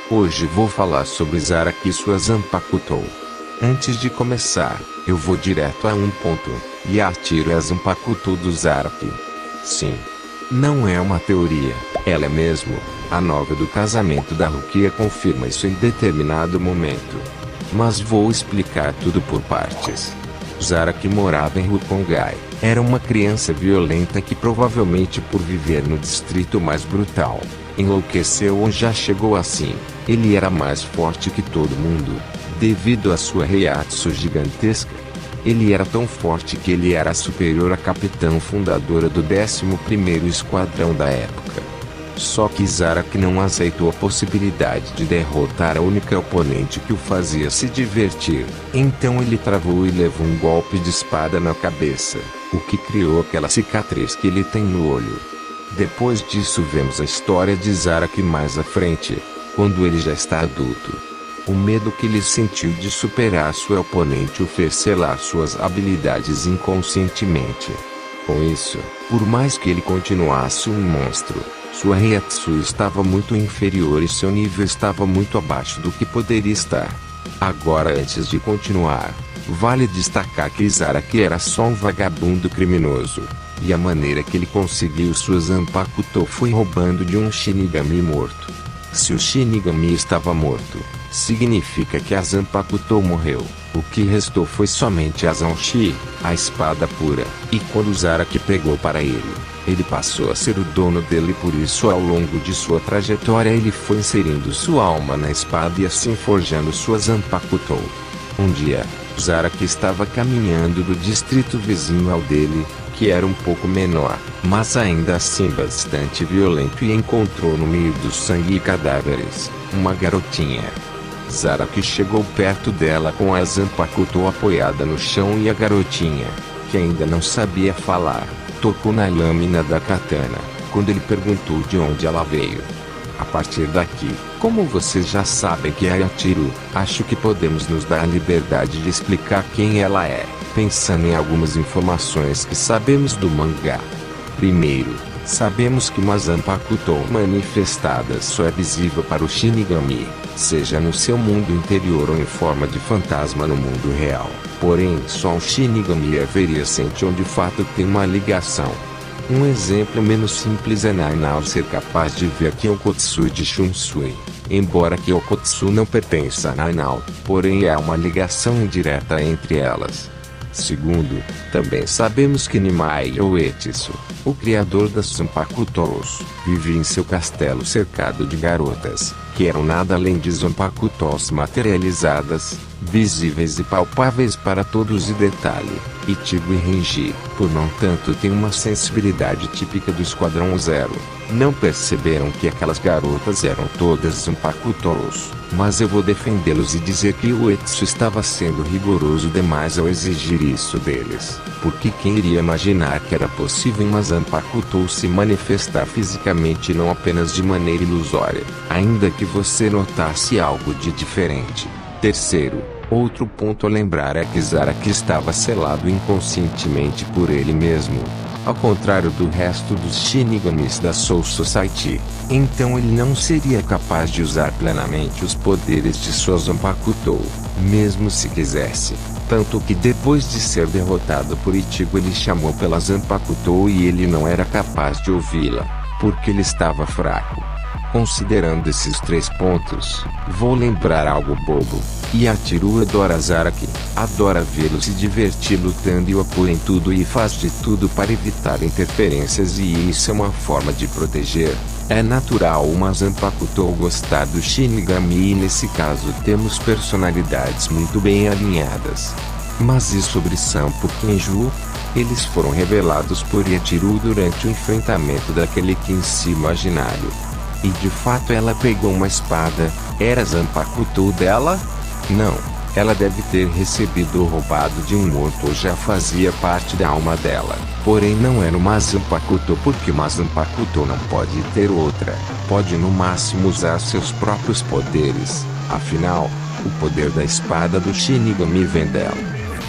Hoje vou falar sobre Zaraki e sua Zanpakuto. Antes de começar, eu vou direto a um ponto. Yachiru é a Zanpakuto do Zaraki. Sim. Não é uma teoria, ela é mesmo. A nova do casamento da Rukia confirma isso em determinado momento. Mas vou explicar tudo por partes. Zaraki morava em Rukongai. Era uma criança violenta que provavelmente por viver no distrito mais brutal, enlouqueceu ou já chegou assim. Ele era mais forte que todo mundo, devido à sua Reiatsu gigantesca. Ele era tão forte que ele era superior à capitã fundadora do 11º Esquadrão da época. Só que Zaraki não aceitou a possibilidade de derrotar a única oponente que o fazia se divertir. Então ele travou e levou um golpe de espada na cabeça, o que criou aquela cicatriz que ele tem no olho. Depois disso vemos a história de Zaraki mais à frente, quando ele já está adulto. O medo que ele sentiu de superar sua oponente o fez selar suas habilidades inconscientemente. Com isso, por mais que ele continuasse um monstro, sua Reiatsu estava muito inferior e seu nível estava muito abaixo do que poderia estar. Agora, antes de continuar, vale destacar que Zaraki era só um vagabundo criminoso, e a maneira que ele conseguiu sua Zanpakuto foi roubando de um Shinigami morto. Se o Shinigami estava morto, significa que a Zanpakuto morreu. O que restou foi somente a Zanshi, a espada pura, e quando Zaraki pegou para ele passou a ser o dono dele, por isso ao longo de sua trajetória ele foi inserindo sua alma na espada e assim forjando sua Zanpakuto. Um dia, Zaraki estava caminhando do distrito vizinho ao dele, que era um pouco menor, mas ainda assim bastante violento, e encontrou no meio do sangue e cadáveres, uma garotinha. Zaraki chegou perto dela com a Zanpakuto apoiada no chão e a garotinha, que ainda não sabia falar, tocou na lâmina da katana, quando ele perguntou de onde ela veio. A partir daqui, como vocês já sabem que é Yachiru, acho que podemos nos dar a liberdade de explicar quem ela é, pensando em algumas informações que sabemos do mangá. Primeiro, sabemos que uma Zanpakuto manifestada só é visível para o Shinigami, seja no seu mundo interior ou em forma de fantasma no mundo real. Porém, só um Shinigami a veria sente onde de fato tem uma ligação. Um exemplo menos simples é Nainao ser capaz de ver Kyokotsu de Shunsui. Embora Kyokotsu não pertença a Nainao, porém há uma ligação indireta entre elas. Segundo, também sabemos que Nimai Uetsu, o criador das Zanpakutos, vivia em seu castelo cercado de garotas, que eram nada além de Zanpakutos materializadas, visíveis e palpáveis para todos, e detalhe, Ichigo e Renji, por não tanto, têm uma sensibilidade típica do Esquadrão Zero. Não perceberam que aquelas garotas eram todas Zanpakutos, mas eu vou defendê-los e dizer que o Uetsu estava sendo rigoroso demais ao exigir isso deles, porque quem iria imaginar que era possível uma Zanpakuto se manifestar fisicamente e não apenas de maneira ilusória, ainda que você notasse algo de diferente. Terceiro, outro ponto a lembrar é que Zaraki estava selado inconscientemente por ele mesmo, ao contrário do resto dos Shinigamis da Soul Society. Então ele não seria capaz de usar plenamente os poderes de sua Zanpakuto, mesmo se quisesse. Tanto que depois de ser derrotado por Ichigo ele chamou pela Zanpakuto e ele não era capaz de ouvi-la, porque ele estava fraco. Considerando esses 3 pontos, vou lembrar algo bobo. Yachiru adora Zaraki, adora vê-lo se divertir lutando e o apoia em tudo e faz de tudo para evitar interferências, e isso é uma forma de proteger. É natural uma Zanpakuto gostar do Shinigami, e nesse caso temos personalidades muito bem alinhadas. Mas e sobre Sampo Kenju? Eles foram revelados por Yachiru durante o enfrentamento daquele Kinshi imaginário. E de fato ela pegou uma espada. Era Zanpakuto dela? Não, ela deve ter recebido ou roubado de um morto ou já fazia parte da alma dela. Porém não era uma Zanpakuto, porque uma Zanpakuto não pode ter outra. Pode no máximo usar seus próprios poderes. Afinal, o poder da espada do Shinigami vem dela.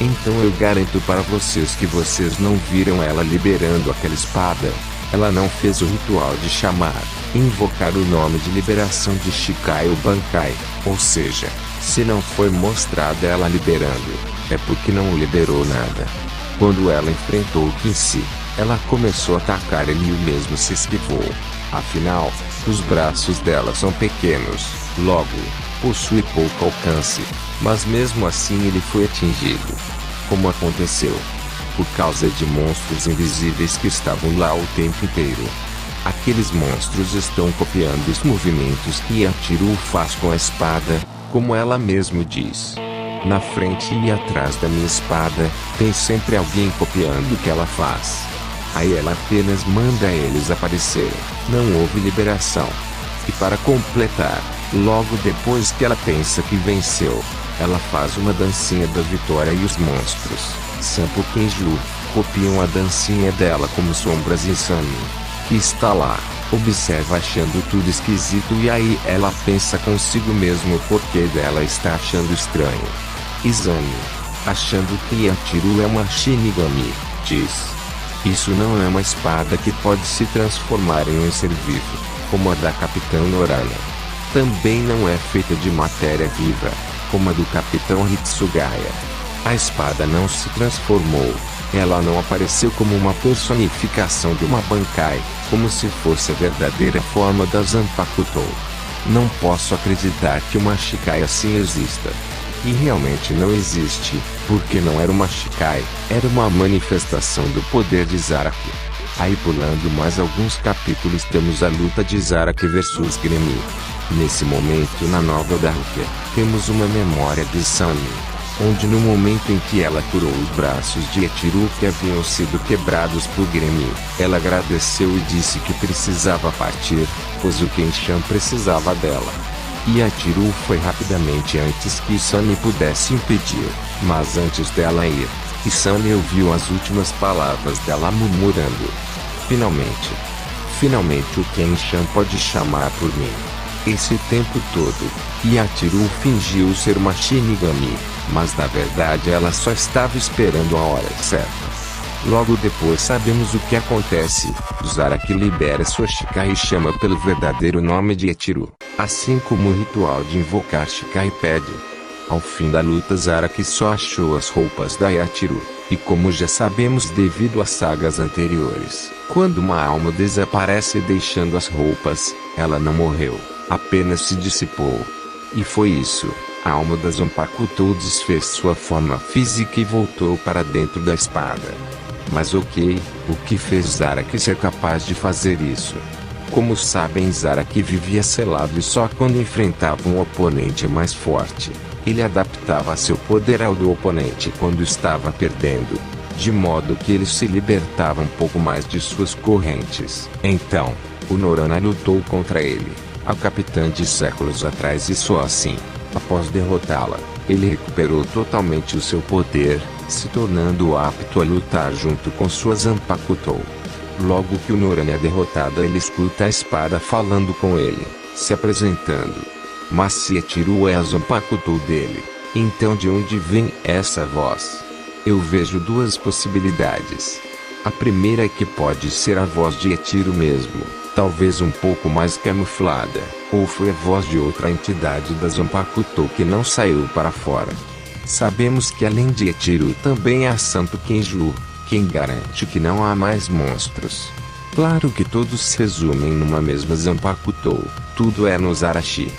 Então eu garanto para vocês que vocês não viram ela liberando aquela espada. Ela não fez o ritual de chamar, invocar o nome de liberação de Shikai ou Bankai, ou seja, se não foi mostrada ela liberando, é porque não liberou nada. Quando ela enfrentou Quincy, ela começou a atacar ele e o mesmo se esquivou. Afinal, os braços dela são pequenos, logo, possui pouco alcance, mas mesmo assim ele foi atingido. Como aconteceu? Por causa de monstros invisíveis que estavam lá o tempo inteiro. Aqueles monstros estão copiando os movimentos que Yachiru faz com a espada, como ela mesmo diz. Na frente e atrás da minha espada, tem sempre alguém copiando o que ela faz. Aí ela apenas manda eles aparecerem. Não houve liberação. E para completar, logo depois que ela pensa que venceu, ela faz uma dancinha da vitória e os monstros, Sampo Kenju, copiam a dancinha dela como sombras insane, que está lá, observa achando tudo esquisito e aí ela pensa consigo mesmo o porquê dela está achando estranho. Izane, achando que Yachiru é uma Shinigami, diz: isso não é uma espada que pode se transformar em um ser vivo, como a da Capitã Norana. Também não é feita de matéria viva, como a do Capitão Hitsugaya. A espada não se transformou, ela não apareceu como uma personificação de uma Bankai, como se fosse a verdadeira forma da Zanpakuto. Não posso acreditar que uma Shikai assim exista. E realmente não existe, porque não era uma Shikai, era uma manifestação do poder de Zaraki. Aí pulando mais alguns capítulos temos a luta de Zaraki vs Gremio. Nesse momento na nova Darukia, temos uma memória de Sunny, onde no momento em que ela curou os braços de Yachiru que haviam sido quebrados por Gremio, ela agradeceu e disse que precisava partir, pois o Kenshan precisava dela. Yachiru foi rapidamente antes que Sunny pudesse impedir, mas antes dela ir, Sunny ouviu as últimas palavras dela murmurando: Finalmente o Kenshan pode chamar por mim. Esse tempo todo, Yachiru fingiu ser uma Shinigami, mas na verdade ela só estava esperando a hora certa. Logo depois sabemos o que acontece. Zaraki libera sua Shikai e chama pelo verdadeiro nome de Yachiru, assim como o ritual de invocar Shikai pede. Ao fim da luta Zaraki só achou as roupas da Yachiru, e como já sabemos devido às sagas anteriores, quando uma alma desaparece deixando as roupas, ela não morreu, apenas se dissipou. E foi isso, a alma da Zanpakuto desfez sua forma física e voltou para dentro da espada. Mas ok, o que fez Zaraki ser capaz de fazer isso? Como sabem, Zaraki vivia selado e só quando enfrentava um oponente mais forte, ele adaptava seu poder ao do oponente quando estava perdendo, de modo que ele se libertava um pouco mais de suas correntes. Então, o Norana lutou contra ele, a capitã de séculos atrás, e só assim, após derrotá-la, ele recuperou totalmente o seu poder, se tornando apto a lutar junto com sua Zanpakuto. Logo que o Norana é derrotado, ele escuta a espada falando com ele, se apresentando. Mas se Yachiru é a Zanpakuto dele, então de onde vem essa voz? Eu vejo duas possibilidades. A primeira é que pode ser a voz de Yachiru mesmo, talvez um pouco mais camuflada, ou foi a voz de outra entidade da Zanpakuto que não saiu para fora. Sabemos que além de Yachiru também há Santo Kenju, quem garante que não há mais monstros. Claro que todos se resumem numa mesma Zanpakuto, tudo é no Zarashi.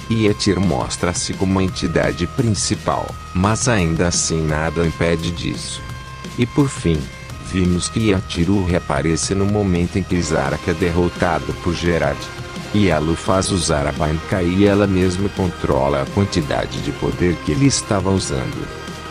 E Yachiru mostra-se como a entidade principal, mas ainda assim nada impede disso. E por fim, vimos que Yachiru reaparece no momento em que Zaraki é derrotado por Gerard. E ela faz usar a Bankai e ela mesma controla a quantidade de poder que ele estava usando.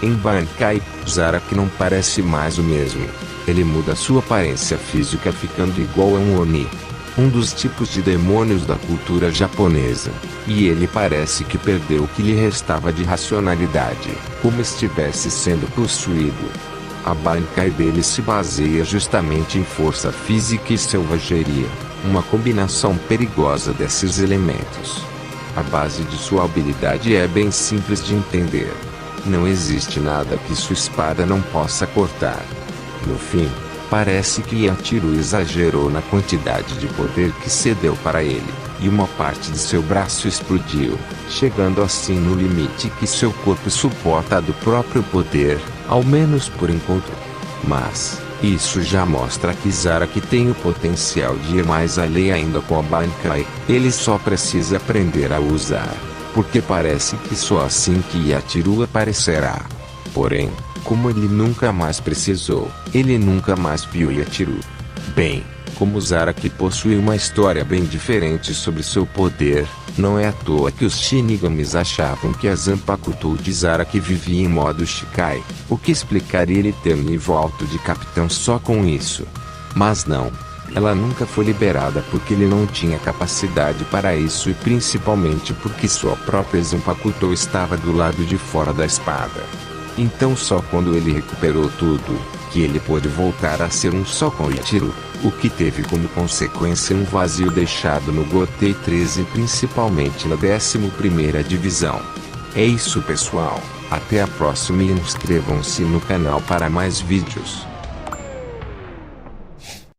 Em Bankai, Zaraki não parece mais o mesmo. Ele muda sua aparência física ficando igual a um Oni, um dos tipos de demônios da cultura japonesa, e ele parece que perdeu o que lhe restava de racionalidade, como estivesse sendo possuído. A Bankai dele se baseia justamente em força física e selvageria, uma combinação perigosa desses elementos. A base de sua habilidade é bem simples de entender. Não existe nada que sua espada não possa cortar. No fim, Parece que Yachiru exagerou na quantidade de poder que cedeu para ele, e uma parte de seu braço explodiu, chegando assim no limite que seu corpo suporta do próprio poder, ao menos por enquanto. Mas isso já mostra que Zaraki tem o potencial de ir mais além ainda com a Bankai. Ele só precisa aprender a usar, porque parece que só assim que Yachiru aparecerá. Porém, como ele nunca mais precisou, ele nunca mais viu Yachiru. Bem, como Zaraki possui uma história bem diferente sobre seu poder, não é à toa que os Shinigamis achavam que a Zanpakuto de Zaraki vivia em modo Shikai, o que explicaria ele ter nível alto de capitão só com isso. Mas não. Ela nunca foi liberada porque ele não tinha capacidade para isso e principalmente porque sua própria Zanpakuto estava do lado de fora da espada. Então só quando ele recuperou tudo, que ele pôde voltar a ser um só com Yachiru, o que teve como consequência um vazio deixado no Gotei 13 principalmente na 11ª divisão. É isso pessoal, até a próxima e inscrevam-se no canal para mais vídeos.